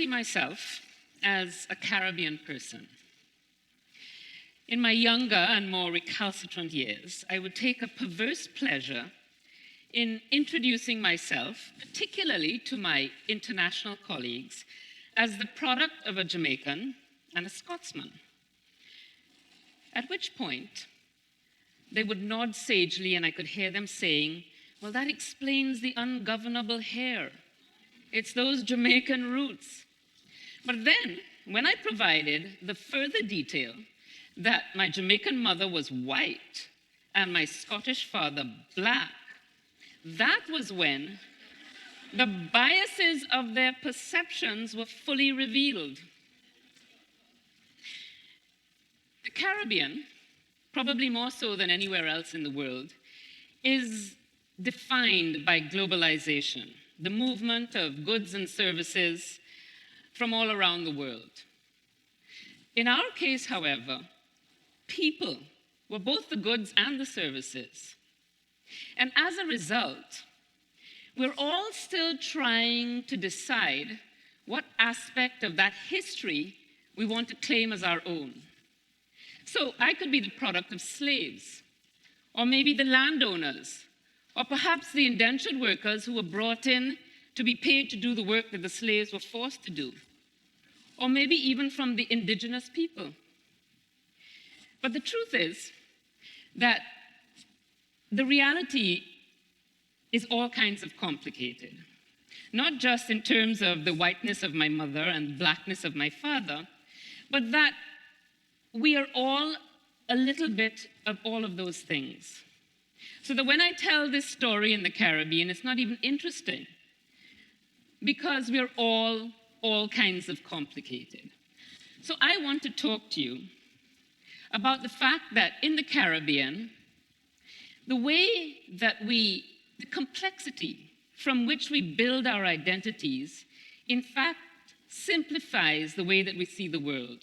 see myself as a Caribbean person. In my younger and more recalcitrant years, I would take a perverse pleasure in introducing myself, particularly to my international colleagues, as the product of a Jamaican and a Scotsman. At which point, they would nod sagely, and I could hear them saying, well, that explains the ungovernable hair. It's those Jamaican roots. But then, when I provided the further detail that my Jamaican mother was white and my Scottish father black, that was when the biases of their perceptions were fully revealed. The Caribbean, probably more so than anywhere else in the world, is defined by globalization, the movement of goods and services from all around the world. In our case, however, people were both the goods and the services. And as a result, we're all still trying to decide what aspect of that history we want to claim as our own. So I could be the product of slaves, or maybe the landowners, or perhaps the indentured workers who were brought in to be paid to do the work that the slaves were forced to do, or maybe even from the indigenous people. But the truth is that the reality is all kinds of complicated, not just in terms of the whiteness of my mother and blackness of my father, but that we are all a little bit of all of those things. So that when I tell this story in the Caribbean, it's not even interesting, because we're all kinds of complicated. So I want to talk to you about the fact that in the Caribbean, the way that the complexity from which we build our identities, in fact, simplifies the way that we see the world.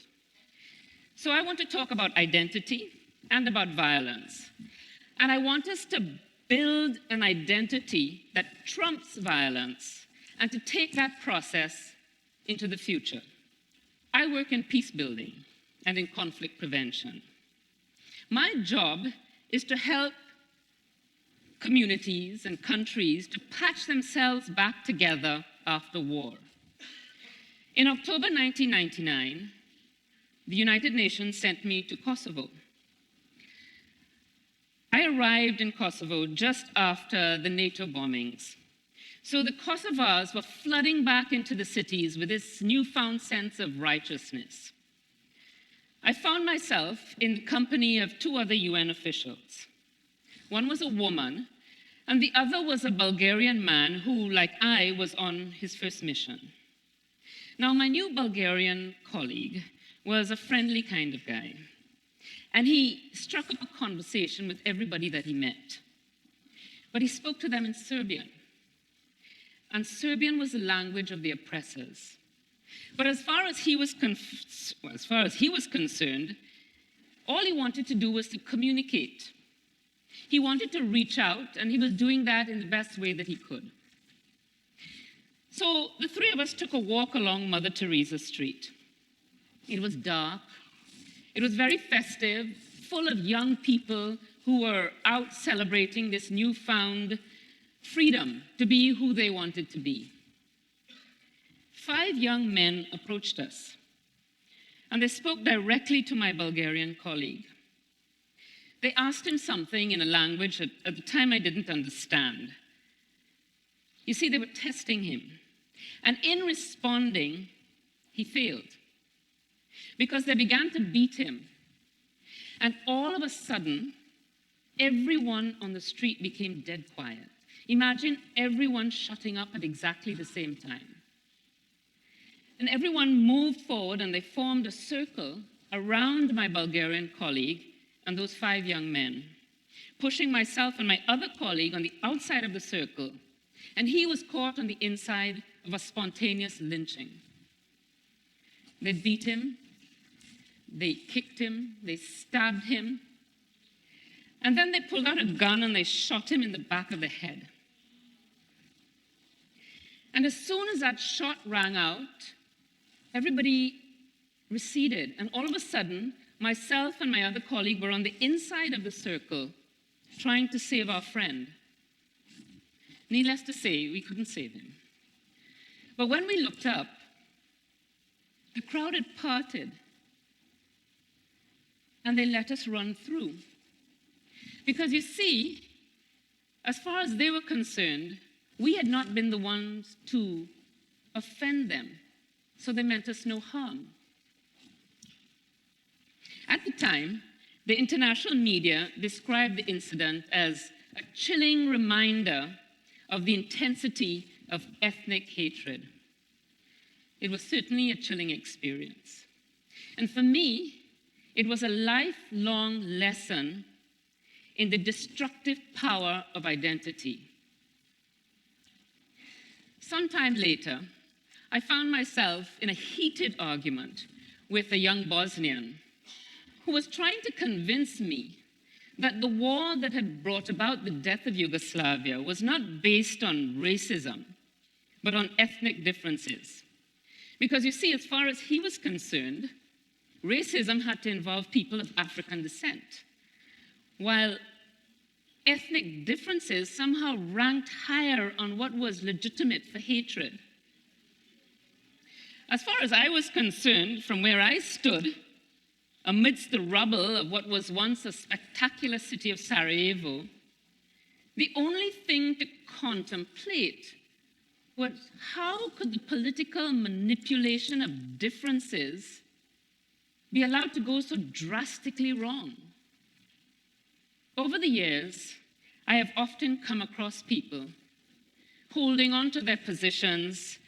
So I want to talk about identity and about violence. And I want us to build an identity that trumps violence and to take that process into the future. I work in peace building and in conflict prevention. My job is to help communities and countries to patch themselves back together after war. In October 1999, the United Nations sent me to Kosovo. I arrived in Kosovo just after the NATO bombings. So the Kosovars were flooding back into the cities with this newfound sense of righteousness. I found myself in the company of two other UN officials. One was a woman, and the other was a Bulgarian man who, like I, was on his first mission. Now, my new Bulgarian colleague was a friendly kind of guy, and he struck up a conversation with everybody that he met. But he spoke to them in Serbian, and Serbian was the language of the oppressors. But as far as he was concerned, all he wanted to do was to communicate. He wanted to reach out, and he was doing that in the best way that he could. So the three of us took a walk along Mother Teresa Street. It was dark. It was very festive, full of young people who were out celebrating this newfound freedom to be who they wanted to be. 5 young men approached us, and they spoke directly to my Bulgarian colleague. They asked him something in a language that at the time I didn't understand. You see, they were testing him. And in responding, he failed, because they began to beat him. And all of a sudden, everyone on the street became dead quiet. Imagine everyone shutting up at exactly the same time. And everyone moved forward, and they formed a circle around my Bulgarian colleague and those 5 young men, pushing myself and my other colleague on the outside of the circle, and he was caught on the inside of a spontaneous lynching. They beat him, they kicked him, they stabbed him, and then they pulled out a gun and they shot him in the back of the head. And as soon as that shot rang out, everybody receded, and all of a sudden, myself and my other colleague were on the inside of the circle trying to save our friend. Needless to say, we couldn't save him. But when we looked up, the crowd had parted, and they let us run through. Because you see, as far as they were concerned, we had not been the ones to offend them, so they meant us no harm. At the time, the international media described the incident as a chilling reminder of the intensity of ethnic hatred. It was certainly a chilling experience. And for me, it was a lifelong lesson in the destructive power of identity. Sometime later, I found myself in a heated argument with a young Bosnian who was trying to convince me that the war that had brought about the death of Yugoslavia was not based on racism, but on ethnic differences. Because you see, as far as he was concerned, racism had to involve people of African descent, while ethnic differences somehow ranked higher on what was legitimate for hatred. As far as I was concerned, from where I stood, amidst the rubble of what was once a spectacular city of Sarajevo, the only thing to contemplate was how could the political manipulation of differences be allowed to go so drastically wrong? Over the years, I have often come across people holding on to their positions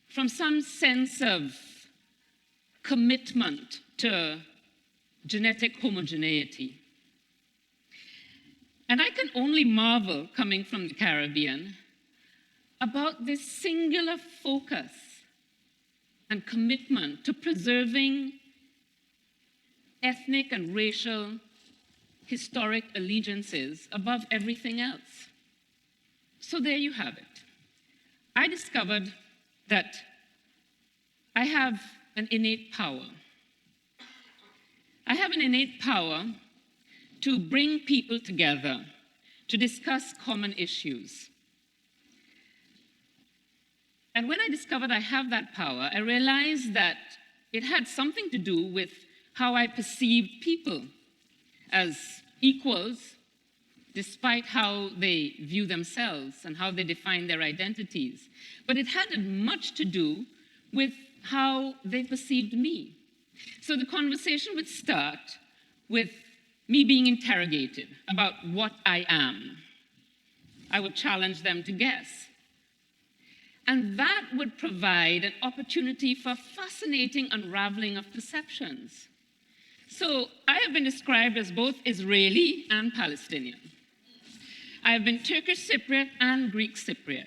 from some sense of commitment to genetic homogeneity. And I can only marvel, coming from the Caribbean, about this singular focus and commitment to preserving ethnic and racial historic allegiances above everything else. So there you have it. I discovered that I have an innate power. I have an innate power to bring people together to discuss common issues. And when I discovered I have that power, I realized that it had something to do with how I perceived people as equals, despite how they view themselves and how they define their identities. But it had much to do with how they perceived me. So the conversation would start with me being interrogated about what I am. I would challenge them to guess. And that would provide an opportunity for a fascinating unraveling of perceptions. So I have been described as both Israeli and Palestinian. I have been Turkish Cypriot and Greek Cypriot.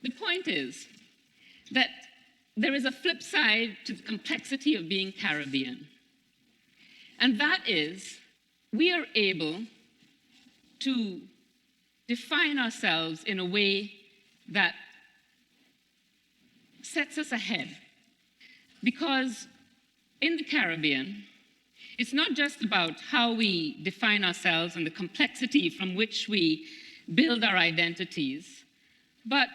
The point is that there is a flip side to the complexity of being Caribbean. And that is, we are able to define ourselves in a way that sets us ahead. Because in the Caribbean, it's not just about how we define ourselves and the complexity from which we build our identities, but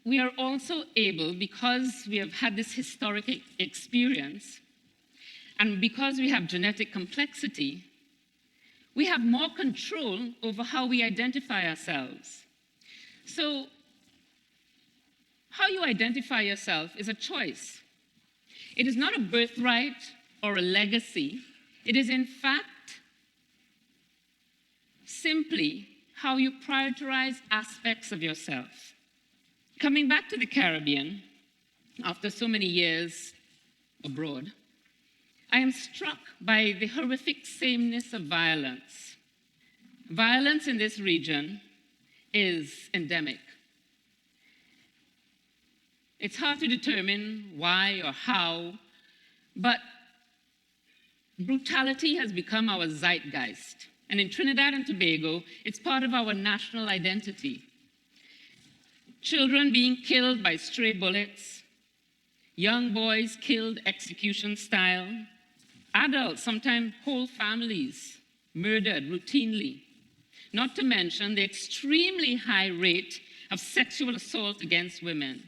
we are also able, because we have had this historic experience, and because we have genetic complexity, we have more control over how we identify ourselves. So, how you identify yourself is a choice. It is not a birthright or a legacy. It is, in fact, simply how you prioritize aspects of yourself. Coming back to the Caribbean, after so many years abroad, I am struck by the horrific sameness of violence. Violence in this region is endemic. It's hard to determine why or how, but brutality has become our zeitgeist. And in Trinidad and Tobago, it's part of our national identity. children being killed by stray bullets, young boys killed execution style, adults, sometimes whole families, murdered routinely, not to mention the extremely high rate of sexual assault against women.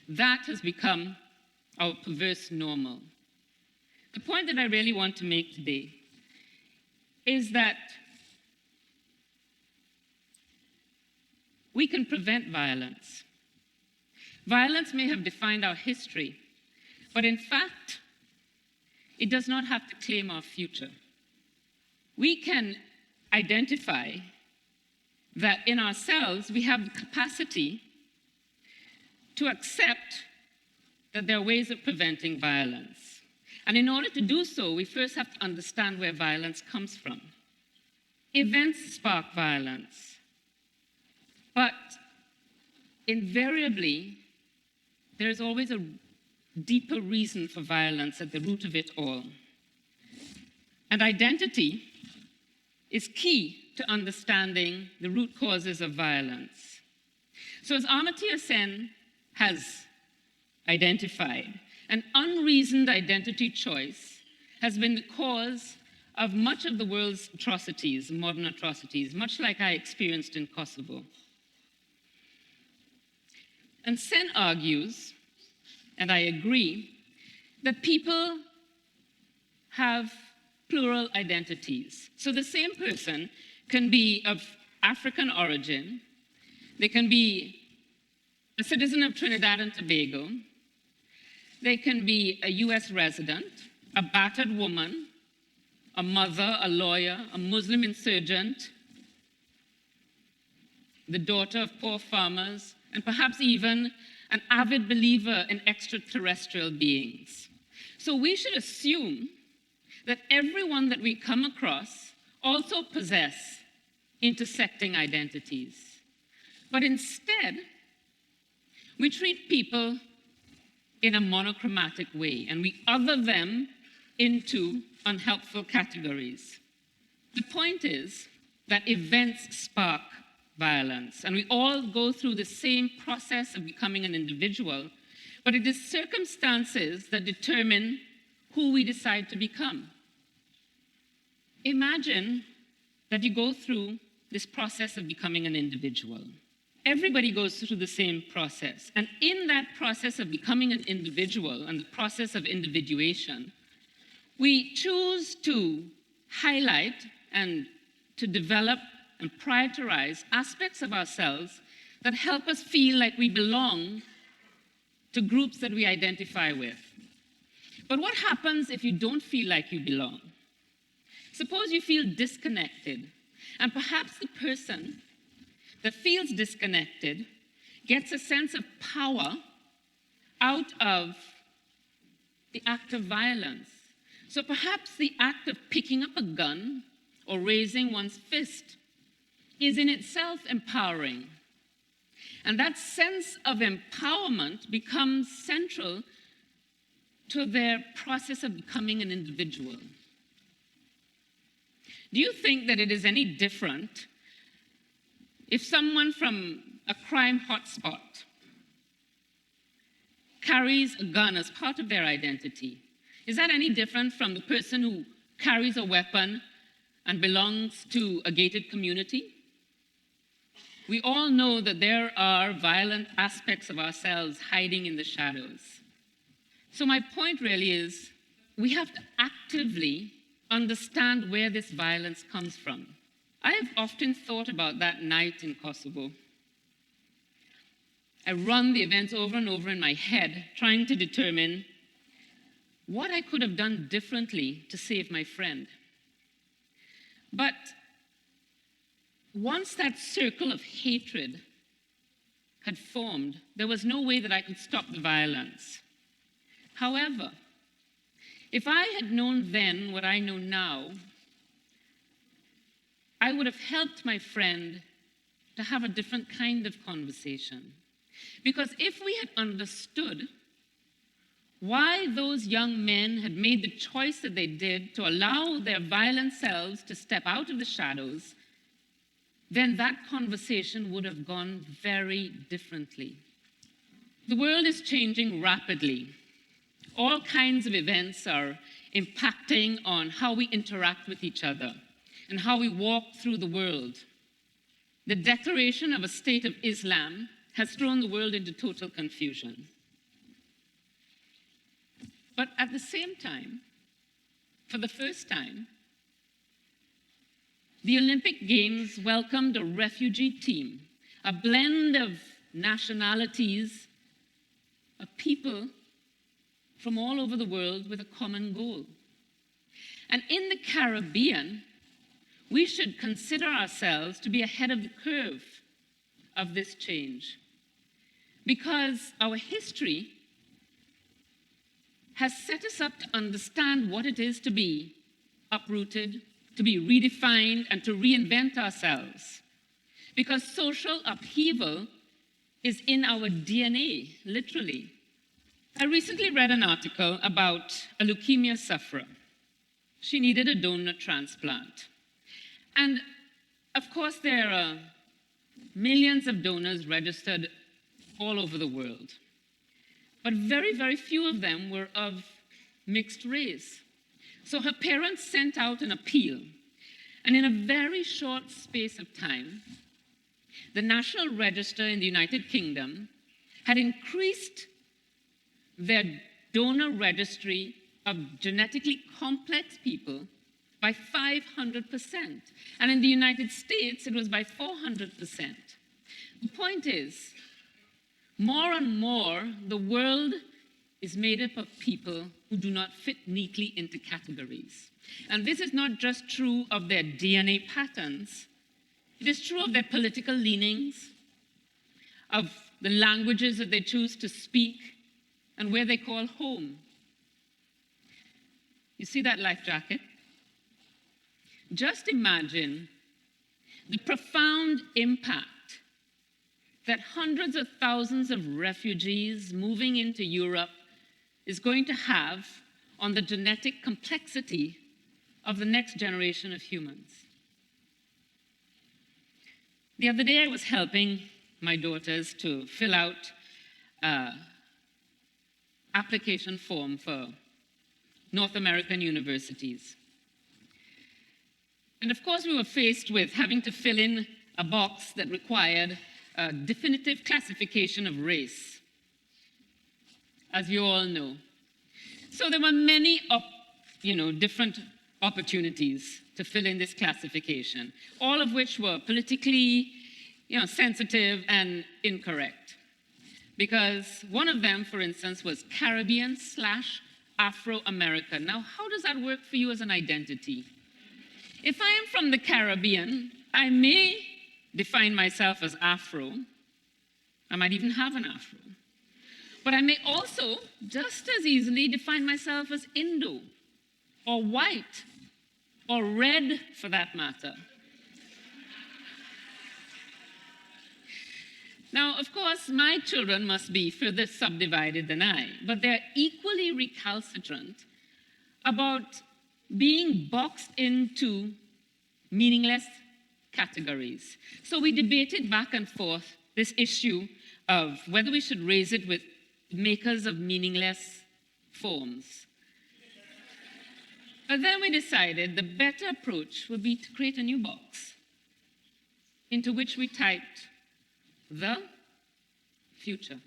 That has become our perverse normal. The point that I really want to make today is that we can prevent violence. Violence may have defined our history, but in fact, it does not have to claim our future. We can identify that in ourselves we have the capacity to accept that there are ways of preventing violence. And in order to do so, we first have to understand where violence comes from. Events spark violence, but invariably, there is always a deeper reason for violence at the root of it all. And identity is key to understanding the root causes of violence. So as Amartya Sen has identified, an unreasoned identity choice has been the cause of much of the world's atrocities, modern atrocities, much like I experienced in Kosovo. And Sen argues, and I agree, that people have plural identities. So the same person can be of African origin, they can be a citizen of Trinidad and Tobago, they can be a US resident, a battered woman, a mother, a lawyer, a Muslim insurgent, the daughter of poor farmers, and perhaps even an avid believer in extraterrestrial beings. So we should assume that everyone that we come across also possess intersecting identities. But instead, we treat people in a monochromatic way, and we other them into unhelpful categories. The point is that events spark violence, and we all go through the same process of becoming an individual, but it is circumstances that determine who we decide to become. Imagine that you go through this process of becoming an individual. Everybody goes through the same process, and in that process of becoming an individual and the process of individuation, we choose to highlight and to develop and prioritize aspects of ourselves that help us feel like we belong to groups that we identify with. But what happens if you don't feel like you belong? Suppose you feel disconnected, and perhaps the person that feels disconnected gets a sense of power out of the act of violence. So perhaps the act of picking up a gun or raising one's fist is in itself empowering. And that sense of empowerment becomes central to their process of becoming an individual. Do you think that it is any different if someone from a crime hotspot carries a gun as part of their identity? Is that any different from the person who carries a weapon and belongs to a gated community? We all know that there are violent aspects of ourselves hiding in the shadows. So my point really is, we have to actively understand where this violence comes from. I have often thought about that night in Kosovo. I run the events over and over in my head, trying to determine what I could have done differently to save my friend. But once that circle of hatred had formed, there was no way that I could stop the violence. However, if I had known then what I know now, I would have helped my friend to have a different kind of conversation. Because if we had understood why those young men had made the choice that they did to allow their violent selves to step out of the shadows, then that conversation would have gone very differently. The world is changing rapidly. All kinds of events are impacting on how we interact with each other and how we walk through the world. The declaration of a state of Islam has thrown the world into total confusion. But at the same time, for the first time, the Olympic Games welcomed a refugee team, a blend of nationalities, of people from all over the world with a common goal. And in the Caribbean, we should consider ourselves to be ahead of the curve of this change, because our history has set us up to understand what it is to be uprooted, to be redefined, and to reinvent ourselves. Because social upheaval is in our DNA, literally. I recently read an article about a leukemia sufferer. She needed a donor transplant. And of course, there are millions of donors registered all over the world. But very, very few of them were of mixed race. So her parents sent out an appeal. And in a very short space of time, the National Register in the United Kingdom had increased their donor registry of genetically complex people by 500%. And in the United States, it was by 400%. The point is, more and more, the world is made up of people who do not fit neatly into categories. And this is not just true of their DNA patterns. It is true of their political leanings, of the languages that they choose to speak, and where they call home. You see that life jacket? Just imagine the profound impact that hundreds of thousands of refugees moving into Europe is going to have on the genetic complexity of the next generation of humans. The other day, I was helping my daughters to fill out an application form for North American universities. And of course, we were faced with having to fill in a box that required a definitive classification of race, as you all know. So there were many different opportunities to fill in this classification, all of which were politically sensitive and incorrect. Because one of them, for instance, was Caribbean/Afro-American. Now, how does that work for you as an identity? If I am from the Caribbean, I may define myself as Afro. I might even have an Afro. But I may also just as easily define myself as Indo, or white, or red for that matter. Now, of course, my children must be further subdivided than I, but they're equally recalcitrant about being boxed into meaningless categories. So we debated back and forth this issue of whether we should raise it with makers of meaningless forms. But then we decided the better approach would be to create a new box into which we typed the future.